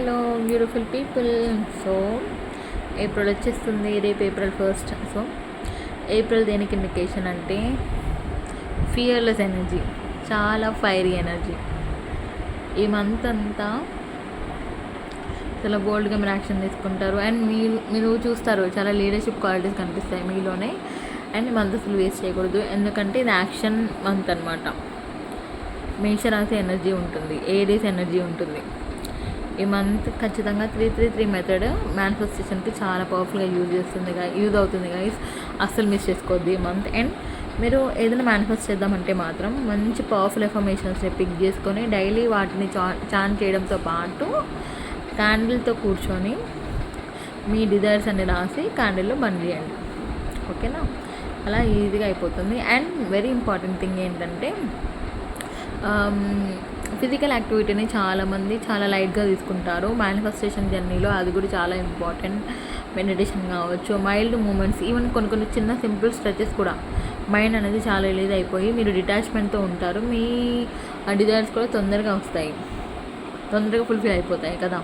Hello beautiful people. So April వచ్చేస్తుంది, రేపు April 1st. So April దేనికి ఇండికేషన్ అంటే ఫియర్లెస్ ఎనర్జీ, చాలా ఫైరీ ఎనర్జీ. ఈ మంత్ అంతా చాలా బోల్డ్గా మీరు యాక్షన్ తీసుకుంటారు అండ్ మీరు చూస్తారు చాలా లీడర్షిప్ క్వాలిటీస్ కనిపిస్తాయి మీలోనే. అండ్ ఈ మంత్ అసలు వేస్ట్ చేయకూడదు, ఎందుకంటే ఇది యాక్షన్ మంత్ అనమాట. మేషరాశి ఎనర్జీ ఉంటుంది, ఏడీస్ ఎనర్జీ ఉంటుంది. ఈ మంత్ ఖచ్చితంగా 333 మెథడ్ మేనిఫెస్టేషన్కి చాలా పవర్ఫుల్గా యూజ్ అవుతుంది గైస్. అస్సలు మిస్ చేసుకోవద్దు ఈ మంత్. అండ్ మీరు ఏదైనా మేనిఫెస్ట్ చేద్దామంటే మాత్రం మంచి పవర్ఫుల్ ఎఫర్మేషన్స్ని పిక్ చేసుకొని డైలీ వాటిని చాన్ చేయడంతో పాటు క్యాండిల్తో కూర్చొని మీ డిజైర్స్ అన్ని రాసి క్యాండిల్లో బంద్ చేయండి, ఓకేనా? అలా ఈజీగా అయిపోతుంది. అండ్ వెరీ ఇంపార్టెంట్ థింగ్ ఏంటంటే ఫిజికల్ యాక్టివిటీని చాలామంది చాలా లైట్గా తీసుకుంటారు మేనిఫెస్టేషన్ జర్నీలో. అది కూడా చాలా ఇంపార్టెంట్. మెడిటేషన్ కావచ్చు, మైల్డ్ మూమెంట్స్, ఈవెన్ కొన్ని చిన్న సింపుల్ స్ట్రెచెస్ కూడా మైండ్ అనేది చాలా రిలీజ్ అయిపోయి మీరు డిటాచ్మెంట్తో ఉంటారు. మీ డిజైర్స్ కూడా తొందరగా వస్తాయి, తొందరగా ఫుల్ఫిల్ అయిపోతాయి కదా.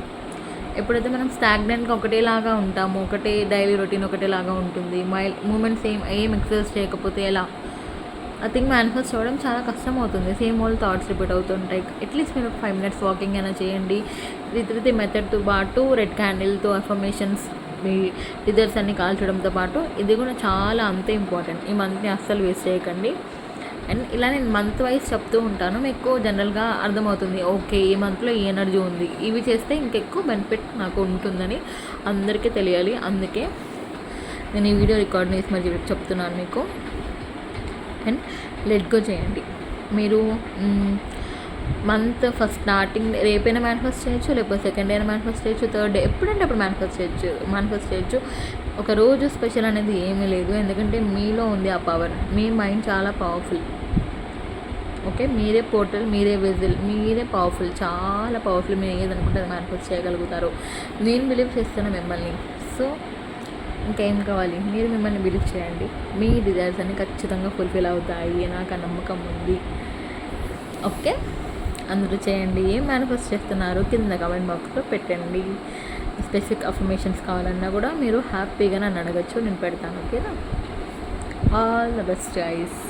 ఎప్పుడైతే మనం స్టాగ్నెంట్గా ఒకటేలాగా ఉంటామో, ఒకటే డైలీ రొటీన్ ఒకటేలాగా ఉంటుంది, మూమెంట్స్ ఏం ఎక్సర్సైజ్ చేయకపోతే ఎలా, ఆ థింగ్ మేనిఫెస్ట్ అవ్వడం చాలా కష్టం అవుతుంది. సేమ్ ఓల్డ్ థాట్స్ రిపీట్ అవుతుంటాయి. అట్లీస్ట్ మీరు 5 minutes వాకింగ్ అయినా చేయండి. 333 మెథడ్తో పాటు రెడ్ క్యాండిల్తో అఫర్మేషన్స్, మీ డిజైర్స్ అన్ని కాల్చడంతో పాటు ఇది కూడా చాలా అంతే ఇంపార్టెంట్. ఈ మంత్ని అస్సలు వేస్ట్ చేయకండి. అండ్ ఇలా నేను మంత్ వైజ్ చెప్తూ ఉంటాను, మీకు జనరల్గా అర్థమవుతుంది. ఓకే, ఈ మంత్లో ఈ ఎనర్జీ ఉంది, ఇవి చేస్తే ఇంకెక్కువ బెనిఫిట్ నాకు ఉంటుందని అందరికీ తెలియాలి. అందుకే నేను ఈ వీడియో రికార్డ్ చేసి మరి చెప్తున్నాను మీకు. అండ్ లెట్ గో చేయండి. మీరు మంత్ ఫస్ట్ స్టార్టింగ్ రేపైనా మేనిఫెస్ట్ చేయొచ్చు, లేకపోతే సెకండ్ అయినా మేనిఫెస్ట్ చేయొచ్చు, థర్డ్ డే ఎప్పుడంటే అప్పుడు మేనిఫెస్ట్ చేయొచ్చు. ఒక రోజు స్పెషల్ అనేది ఏమీ లేదు, ఎందుకంటే మీలో ఉంది ఆ పవర్. మీ మైండ్ చాలా పవర్ఫుల్, ఓకే? మీరే పోర్టల్, మీరే వెజిల్, మీరే పవర్ఫుల్, చాలా పవర్ఫుల్. మీరు ఏదనుకుంటే అది మేనిఫెస్ట్ చేయగలుగుతారు. నేను బిలీవ్ చేస్తాను మిమ్మల్ని. సో ఇంకేం కావాలి, మీరు మిమ్మల్ని బిలీవ్ చేయండి. మీ డిజైర్స్ అన్ని ఖచ్చితంగా ఫుల్ఫిల్ అవుతాయి, నాకు ఆ నమ్మకం ఉంది, ఓకే? అందరూ చేయండి. ఏం మేనిఫెస్ట్ చేస్తున్నారు కింద కామెంట్ బాక్స్లో పెట్టండి. స్పెసిఫిక్ అఫర్మేషన్స్ కావాలన్నా కూడా మీరు హ్యాపీగా నన్ను అడగచ్చు, నేను పెడతాను, ఓకేనా? All the best guys.